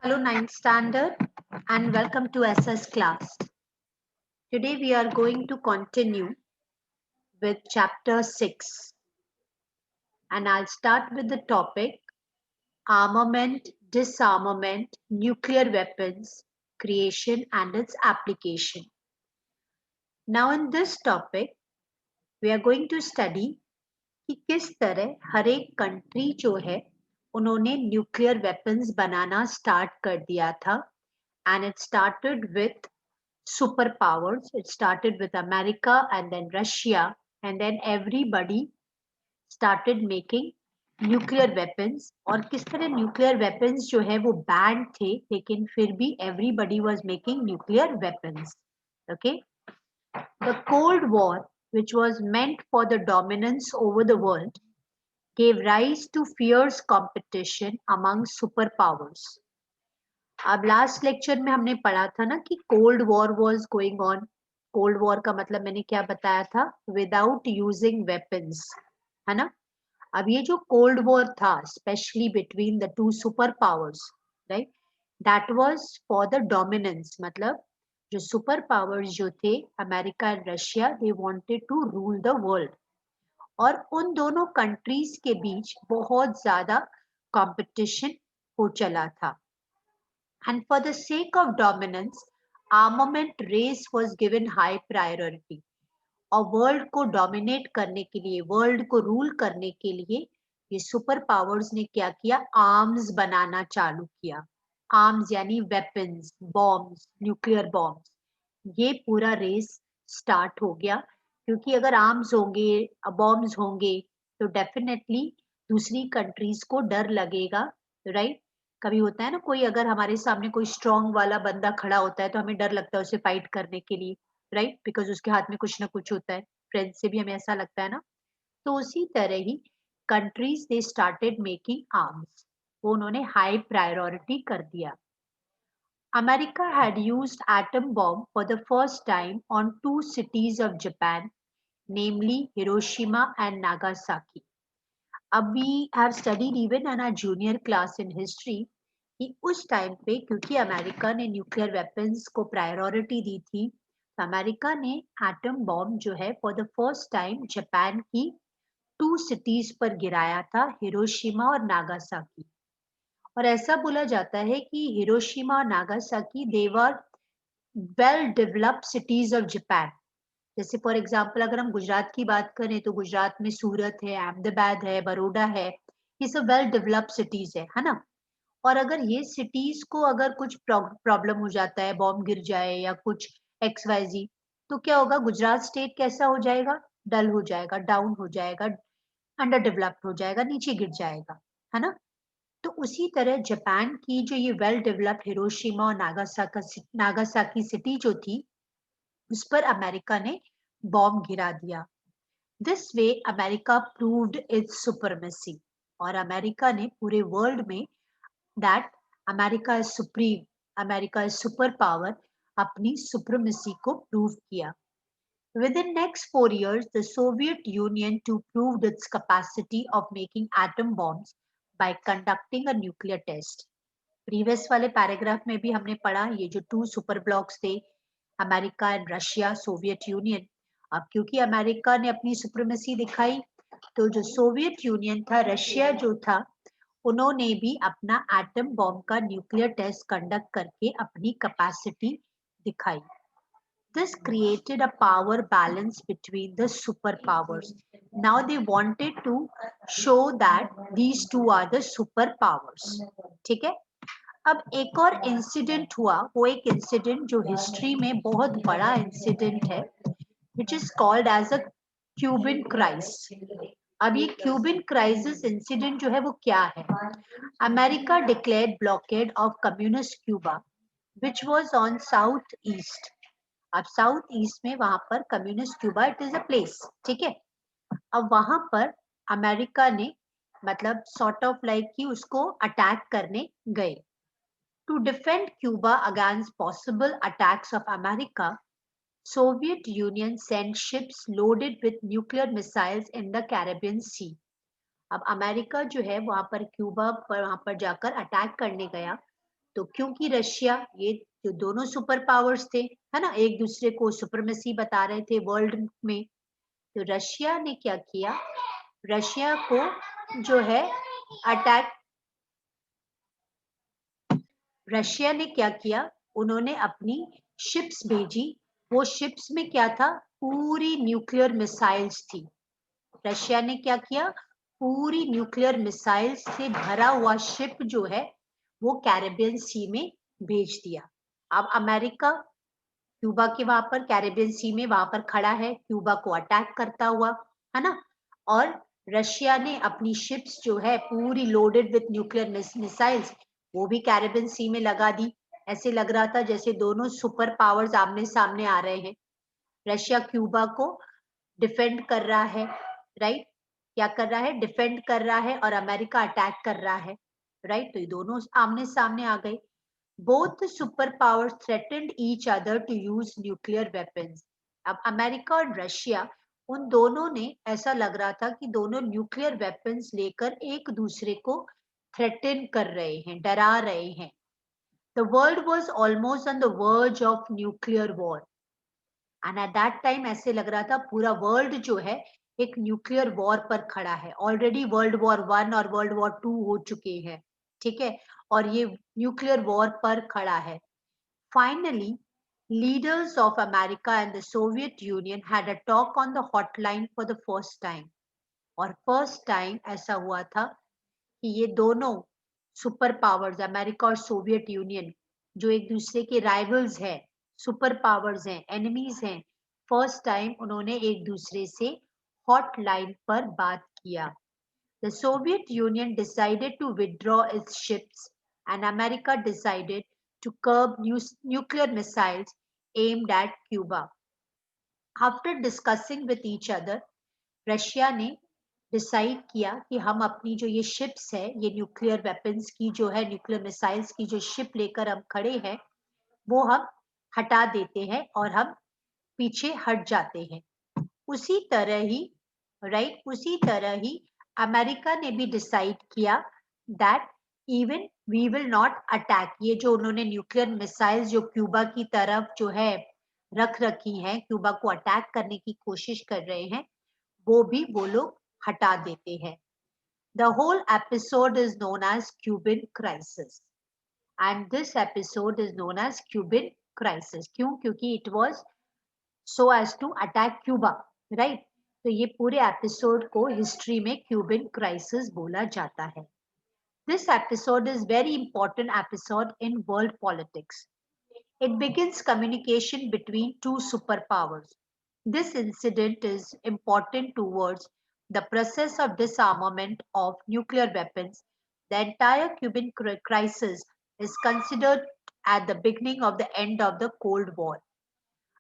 Hello, ninth standard, and welcome to SS class. Today we are going to continue with chapter 6, and I'll start with the topic armament, disarmament, nuclear weapons, creation and its application. Now in this topic, we are going to study कि किस तरह हर एक country जो है उन्होंने nuclear weapons बनाना start कर दिया था and it started with superpowers. It started with America and then Russia, and then everybody started making nuclear weapons. और किस तरह nuclear weapons जो है वो banned थे, लेकिन फिर भी everybody was making nuclear weapons. Okay, the Cold War, which was meant for the dominance over the world, gave rise to fierce competition among superpowers. अब लास्ट लेक्चर में हमने पढ़ा था ना कि cold war was going on. Cold war का मतलब मैंने क्या बताया था? विदाउट यूजिंग वेपन्स, है ना. अब ये जो कोल्ड वॉर था specially between the two super powers, right, that was for the dominance. मतलब जो सुपर पावर्स जो थे America and Russia, they wanted to rule the world. और उन दोनों कंट्रीज के बीच बहुत ज्यादा कंपटीशन हो चला था. And for the sake of dominance, armament race was given high priority. और वर्ल्ड को डोमिनेट करने के लिए, वर्ल्ड को रूल करने के लिए ये सुपर पावर्स ने क्या किया? आर्म्स बनाना चालू किया. आर्म्स यानी वेपन्स, बॉम्ब्स, न्यूक्लियर बॉम्ब्स. ये पूरा रेस स्टार्ट हो गया, क्योंकि अगर आर्म्स होंगे, बॉम्ब्स होंगे, तो डेफिनेटली दूसरी कंट्रीज को डर लगेगा, राइट. कभी होता है ना, कोई अगर हमारे सामने कोई स्ट्रॉन्ग वाला बंदा खड़ा होता है तो हमें डर लगता है उसे फाइट करने के लिए, राइट, बिकॉज उसके हाथ में कुछ ना कुछ होता है. फ्रेंड्स से भी हमें ऐसा लगता है ना. तो उसी तरह ही countries they started making arms. वो उन्होंने हाई प्रायोरिटी कर दिया. America had used atom bomb for the first time on two cities of Japan, namely Hiroshima and Nagasaki. अब we have studied even in our junior class in history कि उस time पे क्योंकि America ने nuclear weapons को priority दी थी, तो America ने एटम बॉम्ब जो है for the first time Japan की टू सिटीज पर गिराया था, हिरोशिमा और नागासाकी. और ऐसा बोला जाता है कि हिरोशिमा और Nagasaki they were well developed cities of Japan. जैसे फॉर एग्जाम्पल अगर हम गुजरात की बात करें तो गुजरात में सूरत है, अहमदाबाद है, बड़ौदा है. ये सब वेल डेवलप्ड सिटीज है ना. और अगर ये सिटीज को अगर कुछ प्रॉब्लम हो जाता है, बॉम्ब गिर जाए या कुछ एक्स वाई जी, तो क्या होगा? गुजरात स्टेट कैसा हो जाएगा? डल हो जाएगा, डाउन हो जाएगा, अंडर डेवलप्ड हो जाएगा, नीचे गिर जाएगा, है ना. तो उसी तरह जापान की जो ये वेल डेवलप्ड हिरोशिमा और नागासाकी सिटी जो थी, उस पर अमेरिका ने बॉम्ब गिरा दिया. This way America proved it's supremacy. और अमेरिका ने पूरे वर्ल्ड में that America is supreme, America is super power, अपनी सुप्रीमेसी को प्रूव किया. Within next 4 years, the Soviet Union too proved its capacity of making atom bombs by conducting a nuclear test. Previous वाले paragraph में भी हमने पढ़ा ये जो टू सुपर ब्लॉक्स थे, America and Russia, Soviet union. अब क्योंकि अमेरिका ने अपनी सुप्रीमेसी दिखाई, तो जो सोवियत यूनियन था, रशिया जो था, उन्होंने भी अपना एटम बॉम्ब का न्यूक्लियर टेस्ट कंडक्ट करके अपनी कैपेसिटी दिखाई. This created a power balance between the superpowers. Now they wanted to show that these two are the superpowers. ठीक है. अब एक और इंसिडेंट हुआ, वो एक इंसिडेंट जो हिस्ट्री में बहुत बड़ा इंसिडेंट है, which is called as a Cuban crisis. अब ये क्यूबन क्राइसिस इंसिडेंट जो है वो क्या है? America declared blockade of communist Cuba which was on south east. अब साउथ ईस्ट में वहां पर communist Cuba, it is a place, ठीक है. अब वहां पर अमेरिका ने मतलब सॉर्ट ऑफ लाइक कि उसको अटैक करने गए. To defend Cuba against possible attacks of America, Soviet Union send ships loaded with nuclear missiles in the Caribbean sea. अब अमेरिका जो है वहां पर क्यूबा पर वहां पर जाकर अटैक करने गया, तो क्योंकि रशिया, ये जो दोनों सुपर पावर्स थे, है ना, एक दूसरे को सुपरमेसी बता रहे थे वर्ल्ड में, तो रशिया ने क्या किया, रशिया को जो है अटैक, रशिया ने क्या किया, उन्होंने अपनी शिप्स भेजी। वो शिप्स में क्या था, पूरी न्यूक्लियर मिसाइल्स थी। रशिया ने क्या किया, पूरी न्यूक्लियर मिसाइल्स से भरा हुआ शिप जो है वो कैरेबियन सी में भेज दिया। अब अमेरिका क्यूबा के वहां पर कैरेबियन सी में वहां पर खड़ा है, क्यूबा को अटैक करता हुआ, है ना। और रशिया ने अपनी शिप्स जो है पूरी लोडेड विथ न्यूक्लियर मिसाइल्स वो भी कैरेबियन सी में लगा दी। ऐसे लग रहा था जैसे दोनों सुपर पावर्स आमने सामने आ रहे हैं। रशिया क्यूबा को डिफेंड कर रहा है, राइट, क्या कर रहा है, डिफेंड कर रहा है, और अमेरिका अटैक कर रहा है, राइट। तो ये दोनों आमने सामने आ गए। Both superpowers threatened each other to use nuclear weapons. अब अमेरिका और रशिया, उन दोनों ने, ऐसा लग रहा था कि दोनों न्यूक्लियर वेपन्स लेकर एक दूसरे को थ्रेटन कर रहे हैं, डरा रहे हैं। The world was almost on the verge of nuclear war. And at that time ऐसे लग रहा था पूरा वर्ल्ड जो है एक न्यूक्लियर वॉर पर खड़ा है। ऑलरेडी वर्ल्ड वॉर 1 और वर्ल्ड वॉर 2 हो चुके हैं, ठीक है, और ये न्यूक्लियर वॉर पर खड़ा है। Finally leaders of America and the Soviet union had a talk on the hotline for the first time. और फर्स्ट टाइम ऐसा हुआ था कि ये दोनों सुपर पावर्स, अमेरिका और सोवियत यूनियन, जो एक दूसरे के राइवल्स हैं, सुपर पावर्स हैं, एनिमीज हैं, फर्स्ट टाइम उन्होंने एक दूसरे से हॉटलाइन पर बात किया। The Soviet Union decided to withdraw its ships and America decided to curb nuclear missiles aimed at Cuba. After discussing with each other, Russia ने डिसाइड किया कि हम अपनी जो ये शिप्स है, ये न्यूक्लियर वेपन्स की जो है, न्यूक्लियर मिसाइल्स की जो शिप लेकर हम खड़े हैं, वो हम हटा देते हैं और हम पीछे हट जाते हैं। उसी तरह ही, राइट, उसी तरह ही अमेरिका ने भी डिसाइड किया that even we will not attack. ये जो उन्होंने न्यूक्लियर मिसाइल्स जो क्यूबा की तरफ जो है रख रखी हैं, क्यूबा को अटैक करने की कोशिश कर रहे हैं, वो भी वो लोग हटा देते हैं। The whole episode is known as Cuban crisis, and this episode is known as Cuban crisis. क्यों? क्योंकि it was so as to attack Cuba, right? तो ये पूरे एपिसोड को हिस्ट्री में क्यूबन क्राइसिस बोला जाता है। This episode is very important episode in world politics. It begins communication between two superpowers. This incident is important towards the process of disarmament of nuclear weapons. The entire Cuban crisis is considered at the beginning of the end of the Cold War.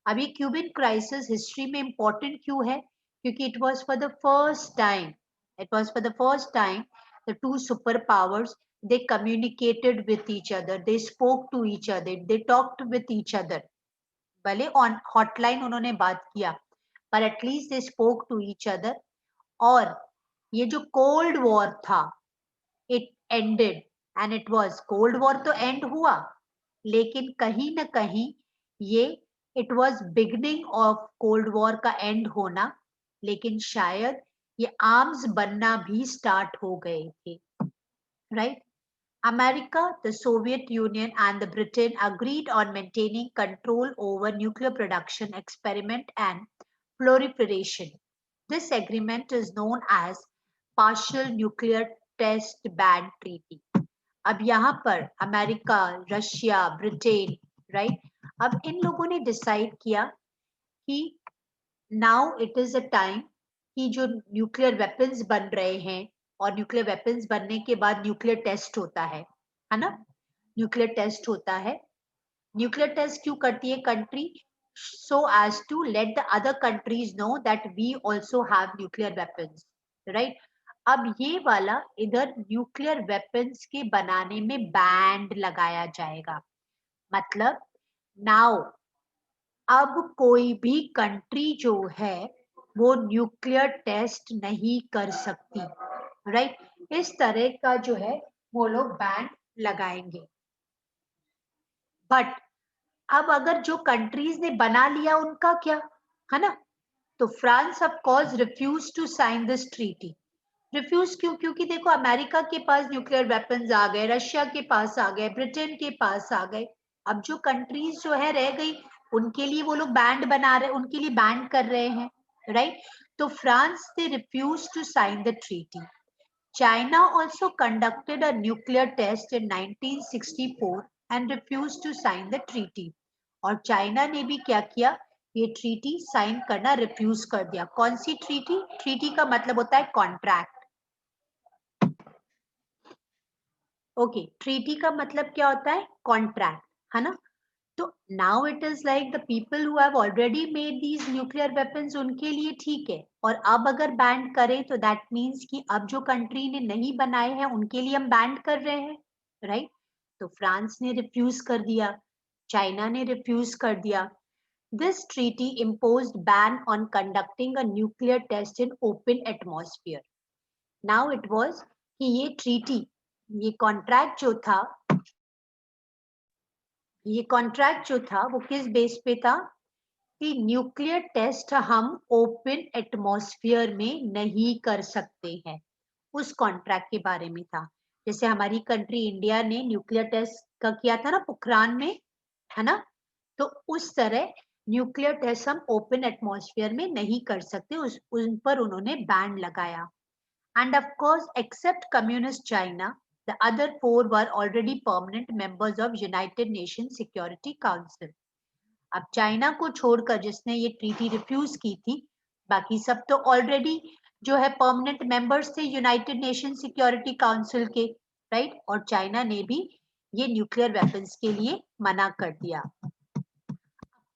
अब ये Cuban crisis history में important क्यों है? क्योंकि it was for the first time, it was for the first time the two super powers, they communicated with each other, they spoke to each other, they talked with each other. भले on hotline उन्होंने बात किया, पर at least they spoke to each other. और ये जो cold war था, it ended, and it was, cold war तो एंड हुआ, लेकिन कहीं ना कहीं ये, it was beginning of cold war का एंड होना, लेकिन शायद ये आर्म्स बनना भी स्टार्ट हो गए थे, right. America, the Soviet Union, and the Britain agreed on maintaining control over nuclear production, experiment, and proliferation. This agreement is known as Partial Nuclear Test Ban Treaty. अब यहाँ पर अमेरिका, रशिया, ब्रिटेन, राइट, अब इन लोगों ने decide किया कि now it is a time कि जो न्यूक्लियर वेपन्स बन रहे हैं, और न्यूक्लियर वेपन्स बनने के बाद न्यूक्लियर टेस्ट होता है ना, न्यूक्लियर टेस्ट होता है। न्यूक्लियर टेस्ट क्यों करती है country? So as to let the other countries know that we also have nuclear weapons, right. अब ये वाला इधर न्यूक्लियर वेपन्स के बनाने में बैंड लगाया जाएगा, मतलब नाउ अब कोई भी कंट्री जो है वो न्यूक्लियर टेस्ट नहीं कर सकती, राइट। इस तरह का जो है वो लोग बैन लगाएंगे। बट अब अगर जो कंट्रीज ने बना लिया उनका क्या, है ना? तो France of course refuse to sign this treaty. Refuse क्यों? क्योंकि देखो अमेरिका के पास न्यूक्लियर वेपन्स आ गए, रशिया के पास आ गए, ब्रिटेन के पास आ गए। अब जो कंट्रीज जो है रह गई, उनके लिए वो लोग बैंड बना रहे, उनके लिए बैंड कर रहे हैं, राइट? तो France they refuse to sign the treaty. China also conducted a nuclear test in 1964 and refused to sign the treaty. और चाइना ने भी क्या किया? ये ट्रीटी साइन करना रिफ्यूज कर दिया। कौन सी ट्रीटी? ट्रीटी का मतलब होता है कॉन्ट्रैक्ट। ओके, ट्रीटी का मतलब क्या होता है? कॉन्ट्रैक्ट, है ना? तो now it is like the people who have already made these nuclear weapons, उनके लिए ठीक है। और अब अगर बैंड करें तो दैट मीन्स कि अब जो कंट्री ने नहीं बनाए हैं उनके लिए हम बैंड कर रहे हैं, राइट? तो फ्रांस ने रिफ्यूज कर दिया, चाइना ने रिफ्यूज कर दिया। This treaty imposed ban on conducting a nuclear test in open atmosphere. Now it was कि ये ट्रीटी, ये कॉन्ट्रैक्ट जो था, ये कॉन्ट्रैक्ट जो था वो किस बेस पे था? कि न्यूक्लियर टेस्ट हम ओपन एटमॉस्फेयर में नहीं कर सकते हैं, उस कॉन्ट्रैक्ट के बारे में था। जैसे हमारी कंट्री इंडिया ने न्यूक्लियर टेस्ट का किया था ना पोखरान में, है ना? तो उस तरह न्यूक्लियर टेस्ट हम ओपन एटमॉस्फेयर में नहीं कर सकते, उन पर उन्होंने बैन लगाया। And of course, except Communist China, the other four were already permanent members of United Nations Security Council. अब चाइना को छोड़कर जिसने ये ट्रीटी रिफ्यूज की थी, बाकी सब तो ऑलरेडी जो है परमानेंट मेंबर्स थे यूनाइटेड नेशन सिक्योरिटी काउंसिल के, राइट? और चाइना ने भी ये न्यूक्लियर वेपन्स के लिए मना कर दिया।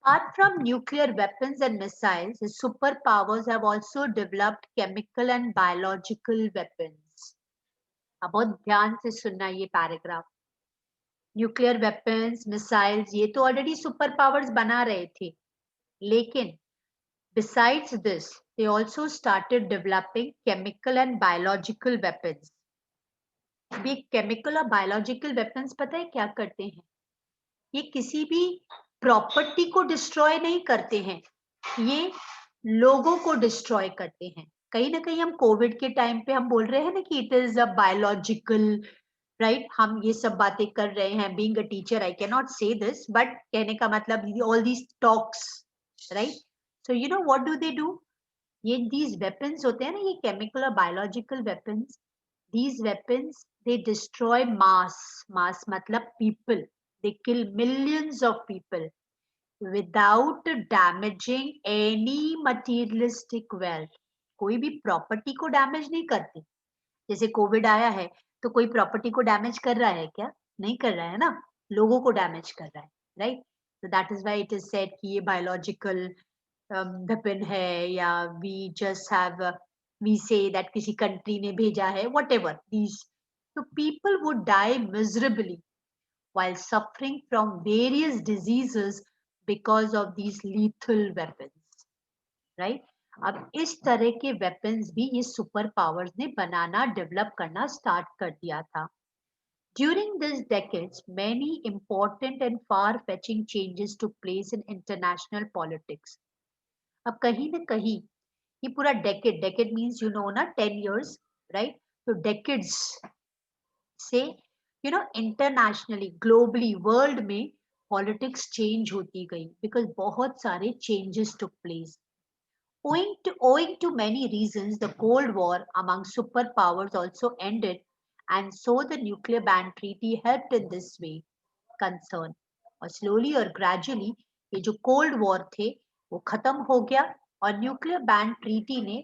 Apart from nuclear weapons and missiles, the superpowers have also developed chemical and biological weapons. अब बहुत ध्यान से सुनना ये पैराग्राफ। न्यूक्लियर वेपन्स, मिसाइल्स, ये तो ऑलरेडी सुपर पावर्स बना रहे थे, लेकिन besides this, they also started developing chemical and biological weapons. ये केमिकल और बायोलॉजिकल वेपन्स पता है क्या करते हैं? ये किसी भी प्रॉपर्टी को डिस्ट्रॉय नहीं करते हैं, ये लोगों को डिस्ट्रॉय करते हैं। कहीं ना कहीं हम कोविड के टाइम पे हम बोल रहे हैं ना कि it is a biological, right? हम ये सब बातें कर रहे हैं। Being a teacher I can not से दिस, बट कहने का मतलब all these talks, right? So you know what do they do? ये दीज वेपन्स होते हैं ना, ये केमिकल और biological weapons, these weapons they destroy mass matlab people, they kill millions of people without damaging any materialistic wealth. कोई भी property को damage नहीं करती। जैसे कोविड आया है तो कोई प्रॉपर्टी को डैमेज कर रहा है क्या? नहीं कर रहा है ना, लोगों को डैमेज कर रहा है, right? so that is why it is said कि ये biological वेपन है, या we just have, we say that किसी कंट्री ने भेजा है, व्हाटएवर दीज। तो people would die miserably while suffering from various diseases because of these lethal weapons, right? अब इस तरह के वेपन्स भी ये सुपर पावर्स ने बनाना, डेवलप करना स्टार्ट कर दिया था। During these decades, many important and far-fetching changes took place in international politics. अब कहीं ना कहीं ये पूरा decade, decade means you know ना 10 years, राइट? तो डेकेड्स से you know internationally, globally, world में पॉलिटिक्स चेंज होती गई, बिकॉज बहुत सारे changes took place. Owing to many reasons, the Cold War among superpowers also ended, and so the nuclear ban treaty helped in this way concern. और slowly और gradually ये जो cold war थे वो खत्म हो गया, और न्यूक्लियर बैन ट्रीटी ने,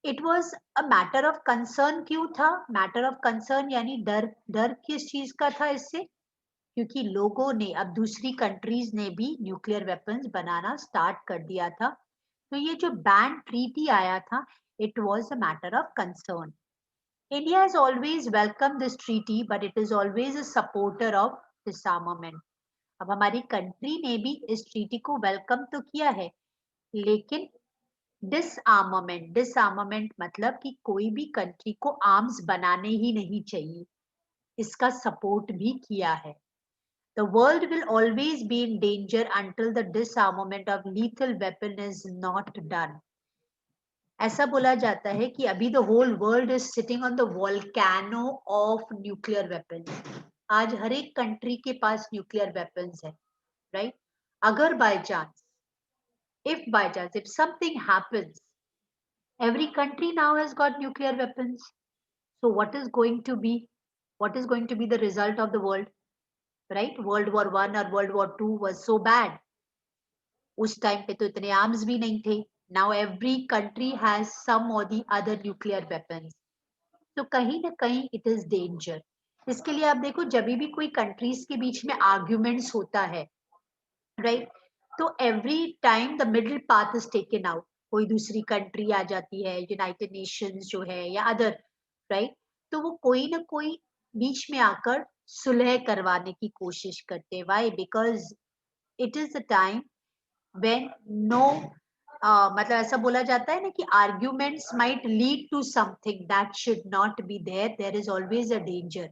it was a matter of concern. क्यों था मैटर ऑफ कंसर्न? यानी डर, डर किस चीज का था इससे? क्योंकि लोगों ने, अब दूसरी कंट्रीज ने भी न्यूक्लियर वेपन्स बनाना स्टार्ट कर दिया था, तो ये जो बैन ट्रीटी आया था, it was a matter of concern. India has always welcome this treaty, but it is always a supporter of डिसआर्मामेंट। अब हमारी कंट्री ने भी इस ट्रीटी को वेलकम तो किया है, लेकिन डिसआर्मामेंट, डिसआर्मामेंट मतलब कि कोई भी कंट्री को आर्म्स बनाने ही नहीं चाहिए, इसका सपोर्ट भी किया है। The world will always be in danger until the disarmament of lethal weapon is not done. ऐसा बोला जाता है कि अभी the whole world is sitting on the volcano of nuclear weapons. आज हर एक कंट्री के पास न्यूक्लियर वेपन्स है, राइट? अगर by chance, if something happens, every country now has got nuclear weapons. So what is going to be the result of the world, right? World War I or World War II was so bad. उस time पे तो इतने arms भी नहीं थे. Now every country has some or the other nuclear weapons. तो कहीं ना कहीं it is danger. इसके लिए आप देखो जब भी कोई कंट्रीज के बीच में आर्ग्यूमेंट्स होता है, राइट, तो every time the middle path is taken out. कोई दूसरी कंट्री आ जाती है, यूनाइटेड नेशंस जो है या अदर, राइट, तो वो कोई ना कोई बीच में आकर सुलह करवाने की कोशिश करते हैं. Why? Because it is the time when no मतलब ऐसा बोला जाता है ना कि arguments might lead to something that should not be there. There is always a danger.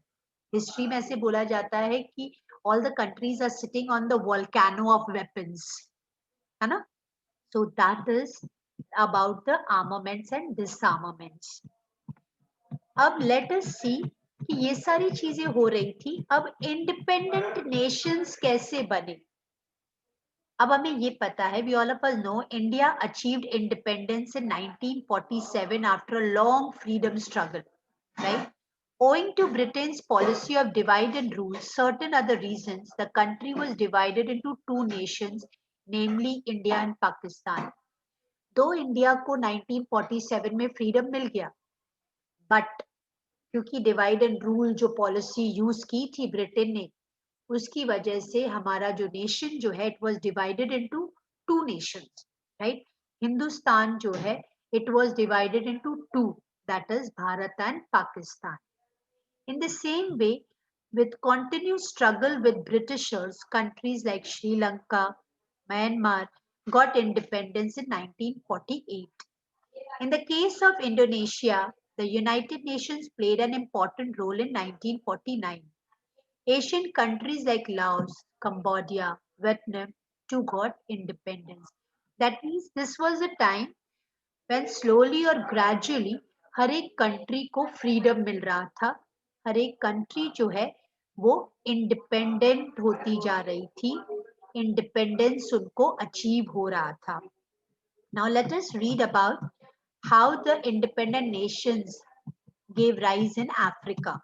History में ऐसे बोला जाता है कि all the countries are sitting on the volcano of weapons, है ना? So that is about the armaments and disarmaments. अब let us see कि ये सारी चीजें हो रही थी. अब इंडिपेंडेंट नेशंस कैसे बने? अब हमें ये पता है, we all of us know India achieved independence in 1947 after a long freedom struggle, right? Owing to Britain's policy of divide and rule, certain other reasons, the country was divided into two nations, namely India and Pakistan. तो India को 1947 में freedom मिल गया, but क्योंकि divide and rule जो policy use की थी Britain ने, उसकी वजह से हमारा जो नेशन जो है it was divided into two nations, right? Hindustan जो है it was divided into two, that is Bharat and Pakistan. In the same way, with continued struggle with Britishers, countries like Sri Lanka, Myanmar got independence in 1948. In the case of Indonesia, the United Nations played an important role in 1949. Asian countries like Laos, Cambodia, Vietnam too got independence. That means this was a time when slowly or gradually हर एक country को freedom मिल रहा था. हर एक country जो है वो independent होती जा रही थी. इंडिपेंडेंस उनको अचीव हो रहा था. Now let us read about how the independent Nations gave rise in Africa.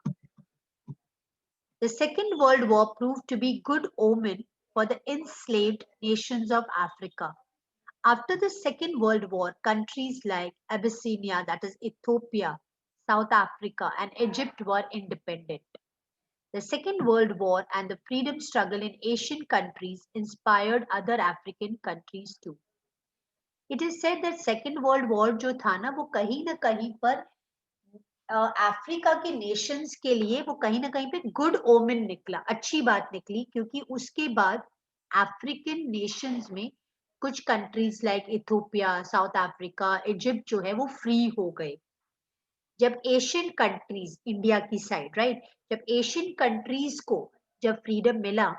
The Second World War proved to be good omen for the enslaved nations of Africa. After the Second World War, countries like Abyssinia, that is Ethiopia, South Africa, and Egypt were independent. The Second World War and the freedom struggle in Asian countries inspired other African countries too. It is said that Second World War जो था ना कहीं ना कहीं पर Africa के Nations के लिए वो कहीं ना कहीं पे गुड ओमेन निकला, अच्छी बात निकली, क्योंकि उसके बाद अफ्रीकन नेशंस में कुछ countries like Ethiopia, south Africa, Egypt जो है वो फ्री हो गए. जब एशियन कंट्रीज, इंडिया की साइड, राइट, जब एशियन कंट्रीज को जब फ्रीडम मिला,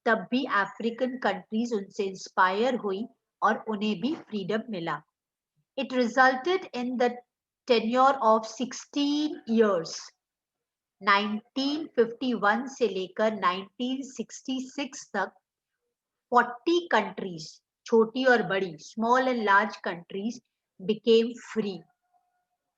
तब भी अफ्रीकन कंट्रीज उनसे इंस्पायर हुई और उन्हें भी फ्रीडम मिला. It resulted in the tenure of 16 years. 1951 से लेकर 1966 तक 40 countries, छोटी और बड़ी, small and large countries became free.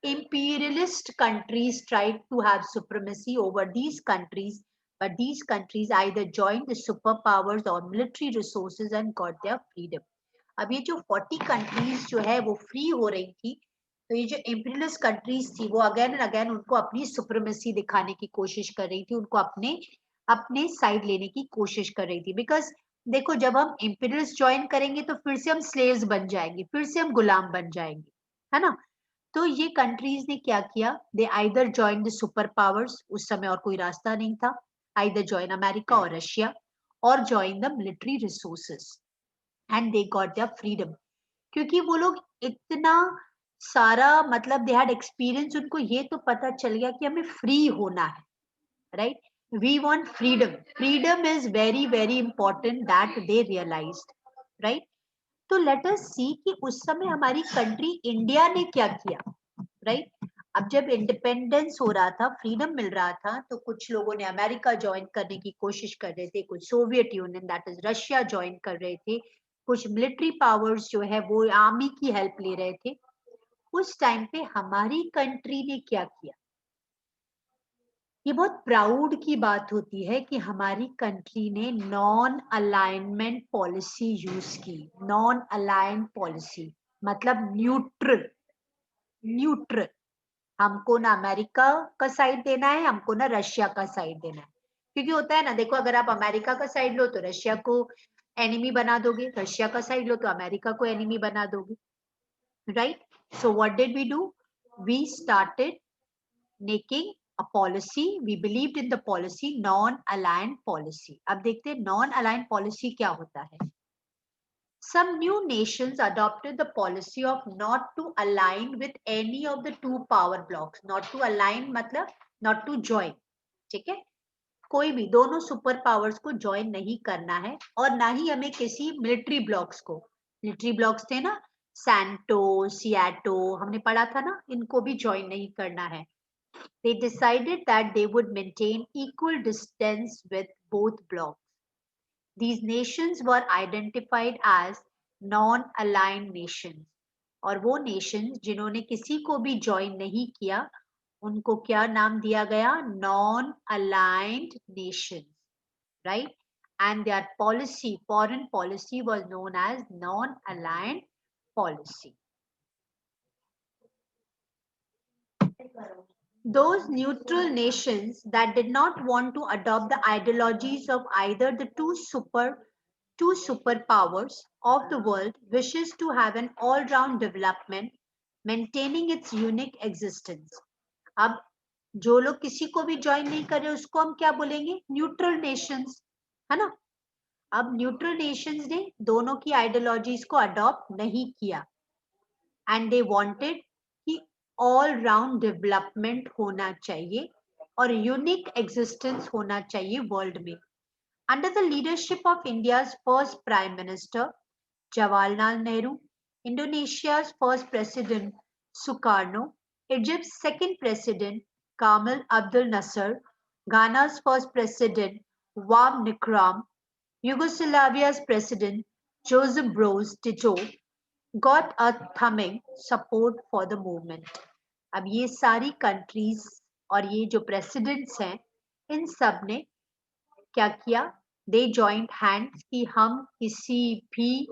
Imperialist countries tried to have supremacy over these countries, but these countries either joined the superpowers or military resources and got their freedom. अब ये जो 40 countries जो है वो free हो रही थी, तो ये जो इम्पीरियलिस्ट कंट्रीज थी वो अगेन एंड अगेन उनको अपनी सुप्रीमेसी दिखाने की कोशिश कर रही थी, उनको अपने अपने साइड लेने की कोशिश कर रही थी. बिकॉज देखो जब हम इम्पीरियलिस्ट ज्वाइन करेंगे तो फिर से हम स्लेव्स बन जाएंगे, फिर से हम गुलाम बन जाएंगे, है ना? तो ये कंट्रीज ने क्या किया, they either join the super powers, उस समय और कोई रास्ता नहीं था, आइदर जॉइन अमेरिका और रशिया, और join the military resources, and they got their freedom. क्योंकि वो लोग इतना सारा मतलब दे हैड एक्सपीरियंस, उनको ये तो पता चल गया कि हमें फ्री होना है, right? We want freedom. Freedom is very very important that they realized, right? तो लेट अस सी कि उस समय हमारी कंट्री इंडिया ने क्या किया, राइट? अब जब इंडिपेंडेंस हो रहा था, फ्रीडम मिल रहा था, तो कुछ लोगों ने अमेरिका ज्वाइन करने की कोशिश कर रहे थे, कुछ Soviet union that is Russia join कर रहे थे, कुछ मिलिट्री पावर्स जो है वो आर्मी की हेल्प ले रहे थे। उस टाइम पे हमारी कंट्री ने क्या किया? ये बहुत प्राउड की बात होती है कि हमारी कंट्री ने नॉन अलाइनमेंट पॉलिसी यूज की। नॉन अलाइन पॉलिसी मतलब न्यूट्रल। न्यूट्रल, हमको ना अमेरिका का साइड देना है, हमको ना रशिया का साइड देना है। क्योंकि होता है ना, देखो अगर आप अमेरिका का साइड लो तो रशिया को एनिमी बना दोगे, रशिया का साइड लो तो अमेरिका को एनिमी बना दोगे, right? So what did we do? We started making a policy. We believed in the policy non-aligned policy. अब देखते हैं non-aligned policy क्या होता है। Some new nations adopted the policy of not to align with any of the two power blocks. Not to align मतलब not to join, ठीक है? कोई भी दोनों सुपर पावर्स को ज्वाइन नहीं करना है, और ना ही हमें किसी मिलिट्री ब्लॉक्स को, मिलिट्री ब्लॉक्स थे ना, सैंटो, सियाटो, हमने पढ़ा था ना, इनको भी ज्वाइन नहीं करना है। They decided that they would maintain equal distance with both blocks. These nations were identified as non-aligned nations. और वो nations जिन्होंने किसी को भी join नहीं किया, उनको क्या नाम दिया गया? Non-aligned nations, right? And their policy, foreign policy, was known as non-aligned policy. Those neutral nations that did not want to adopt the ideologies of either the two superpowers of the world wishes to have an all-round development, maintaining its unique existence. अब जो लोग किसी को भी join नहीं कर रहे उसको हम क्या बोलेंगे? न्यूट्रल नेशंस, है ना? अब न्यूट्रल नेशंस ने दोनों की आइडियोलॉजीज को अडॉप्ट नहीं किया, एंड दे वांटेड कि ऑल राउंड डेवलपमेंट होना चाहिए और यूनिक एग्जिस्टेंस होना चाहिए वर्ल्ड में। Under the leadership of India's first prime minister Jawaharlal Nehru, Indonesia's first president Sukarno, Egypt's second president Gamal Abdel Nasser, Ghana's first president Wam Nikram, Yugoslavia's president Joseph Broz Tito got a thumbing support for the movement. अब ये सारी countries और ये जो presidents हैं, इन सब ने क्या किया? दे जॉइंट हैंड्स कि हम किसी भी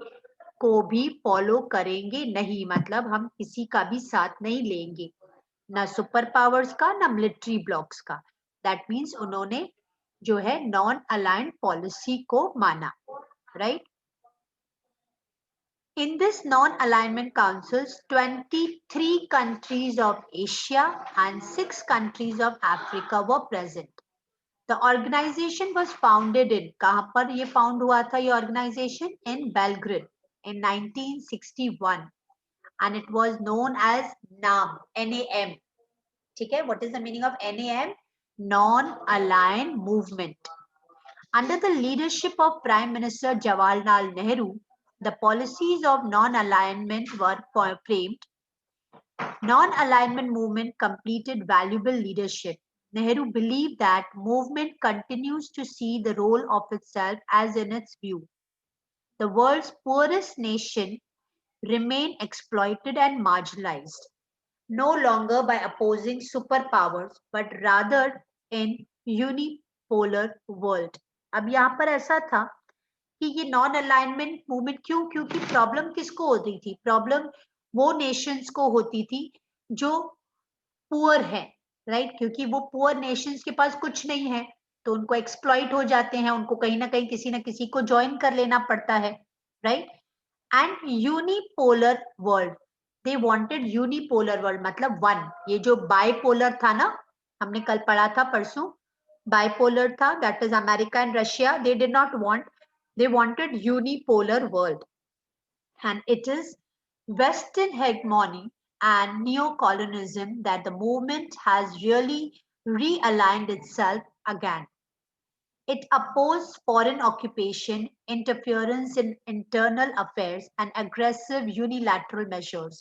को भी फॉलो करेंगे नहीं, मतलब हम किसी का भी साथ नहीं लेंगे, ना सुपर पावर्स का ना मिलिट्री ब्लॉक्स का। दैट मीन्स उन्होंने जो है नॉन अलाइंड पॉलिसी को माना, right? In this non-alignment councils, 23 countries of Asia and 6 countries of Africa were present. The organization was founded in, कहाँ पर ये found हुआ था ये organization? In Belgrade in 1961, and it was known as NAM, N-A-M. ठीक है? What is the meaning of NAM? Non-aligned movement. Under the leadership of Prime Minister Jawaharlal Nehru, the policies of non-alignment were framed. Non-alignment movement completed valuable leadership. Nehru believed that movement continues to see the role of itself as in its view. The world's poorest nation remain exploited and marginalized, no longer by opposing superpowers, but rather in unipolar world. अब यहाँ पर ऐसा था कि ये non alignment movement क्यों? क्योंकि problem किसको होती थी? प्रॉब्लम वो नेशंस को होती थी जो पुअर है, राइट? क्योंकि वो पुअर नेशंस के पास कुछ नहीं है, तो उनको एक्सप्लॉइट हो जाते हैं, उनको कहीं ना कहीं किसी ना किसी को ज्वाइन कर लेना पड़ता है, right? And unipolar world, they wanted unipolar world मतलब वन। ये जो बाइपोलर था ना, हमने कल पढ़ा था, परसों बाइपोलर था, that is America and Russia, they did not want, they wanted unipolar world, and it is Western hegemony and neocolonialism that the movement has really realigned itself again. It opposed foreign occupation, interference in internal affairs, and aggressive unilateral measures.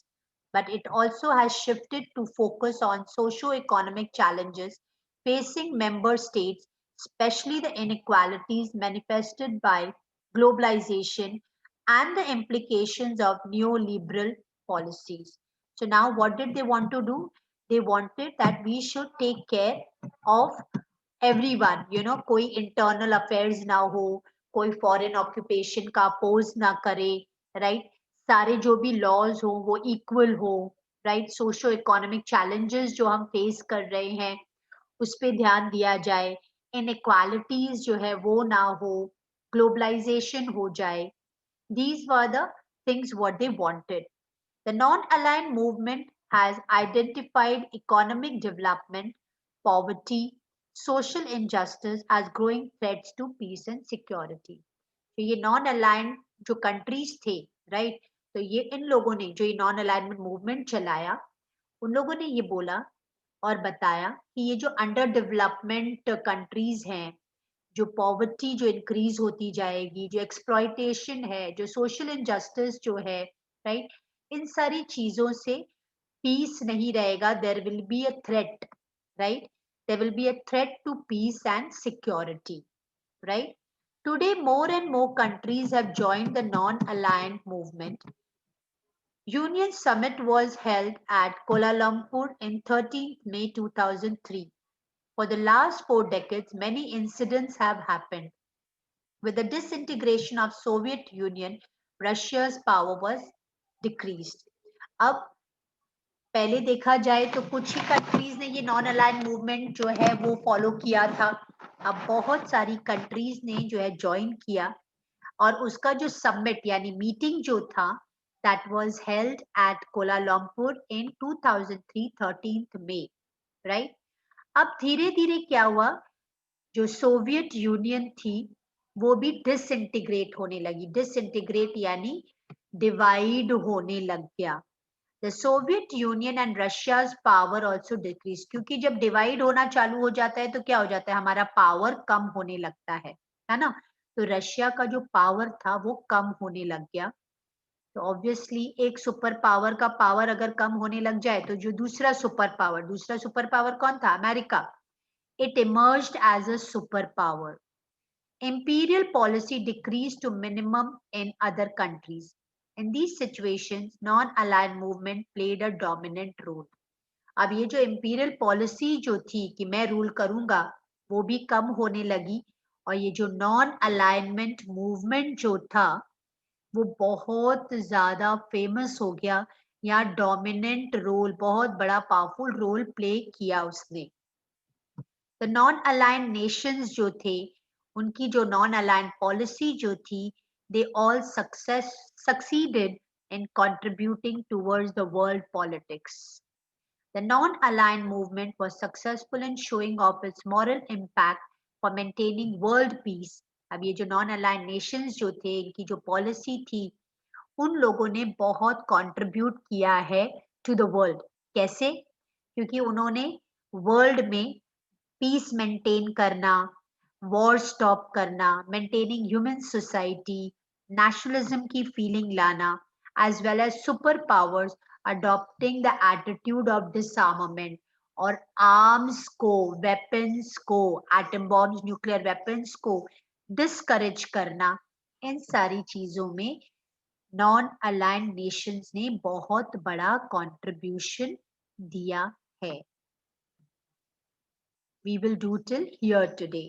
But it also has shifted to focus on socio-economic challenges facing member states, especially the inequalities manifested by globalization and the implications of neoliberal policies. So now what did they want to do? They wanted that we should take care of everyone, कोई internal affairs ना हो, कोई foreign occupation का oppose ना करे, right? सारे जो भी लॉज हो वो इक्वल हो, राइट? सोशो इकोनॉमिक चैलेंजेस जो हम फेस कर रहे हैं उस पे ध्यान दिया जाए, इनइक्वालिटीज जो है वो ना हो, ग्लोबलाइजेशन हो जाए. These were the things what they wanted. The non-aligned movement has identified economic development, poverty, social injustice as growing threats to peace and security. तो ये नॉन अलाइंड जो कंट्रीज थे, राइट? तो ये इन लोगों ने जो ये नॉन अलाइनमेंट मूवमेंट चलाया, उन लोगों ने ये बोला और बताया कि ये जो अंडर डेवलपमेंट कंट्रीज हैं, जो पॉवर्टी जो इंक्रीज होती जाएगी, जो एक्सप्लॉइटेशन है, जो सोशल इनजस्टिस जो है, राइट? इन सारी चीजों से पीस नहीं रहेगा. There will be a threat, right? There will be a threat to peace and security, right? Today, more and more countries have joined the non-aligned movement. Union Summit was held at Kuala Lumpur in 13th May 2003. For the last 4 decades, many incidents have happened. With the disintegration of Soviet Union, Russia's power was decreased. अब पहले देखा जाए तो कुछ ही countries ने ये non aligned movement जो है वो फॉलो किया था. अब बहुत सारी कंट्रीज ने जो है ज्वाइन किया और उसका जो समिट यानी मीटिंग जो था that was held at Kuala Lumpur in 2003 13th May, right? अब धीरे धीरे क्या हुआ, जो सोवियत यूनियन थी वो भी डिसइंटीग्रेट होने लगी. डिसइंटीग्रेट यानी डिवाइड होने लग गया. The Soviet Union and Russia's power also decreased. क्योंकि जब डिवाइड होना चालू हो जाता है तो क्या हो जाता है, हमारा पावर कम होने लगता है ना? तो रशिया का जो पावर था वो कम होने लग गया. तो ऑब्वियसली एक सुपर पावर का पावर अगर कम होने लग जाए तो जो दूसरा सुपर पावर कौन था? America. It emerged as a super power. Imperial policy decreased to minimum in other countries. In these situations, non-aligned movement played a dominant role. अब ये जो imperial policy जो थी कि मैं रूल करूंगा वो भी कम होने लगी और ये जो non-alignment movement जो था वो बहुत ज्यादा फेमस हो गया. या डोमिनेंट रोल, बहुत बड़ा पावरफुल रोल प्ले किया उसने. द नॉन अलाइंड नेशंस जो थे उनकी जो नॉन अलाइंड पॉलिसी जो थी, they all succeeded in contributing towards the world politics. The non-aligned movement was successful in showing off its moral impact for maintaining world peace. अब ये जो non-aligned nations जो थे, इनकी जो policy थी, उन लोगों ने बहुत contribute किया है to the world. कैसे? क्योंकि उन्होंने वर्ल्ड में पीस मेंटेन करना, वॉर स्टॉप करना, मेंटेनिंग ह्यूमन सोसाइटी, नेशनलिज्म की फीलिंग लाना, as well as super powers adopting the attitude of disarmament और आर्म्स को, वेपन्स को, एटम बॉम्ब्स, न्यूक्लियर वेपन्स को डिस्करेज करना. इन सारी चीजों में नॉन अलाइंड नेशंस ने बहुत बड़ा कंट्रीब्यूशन दिया है. We will do till here today.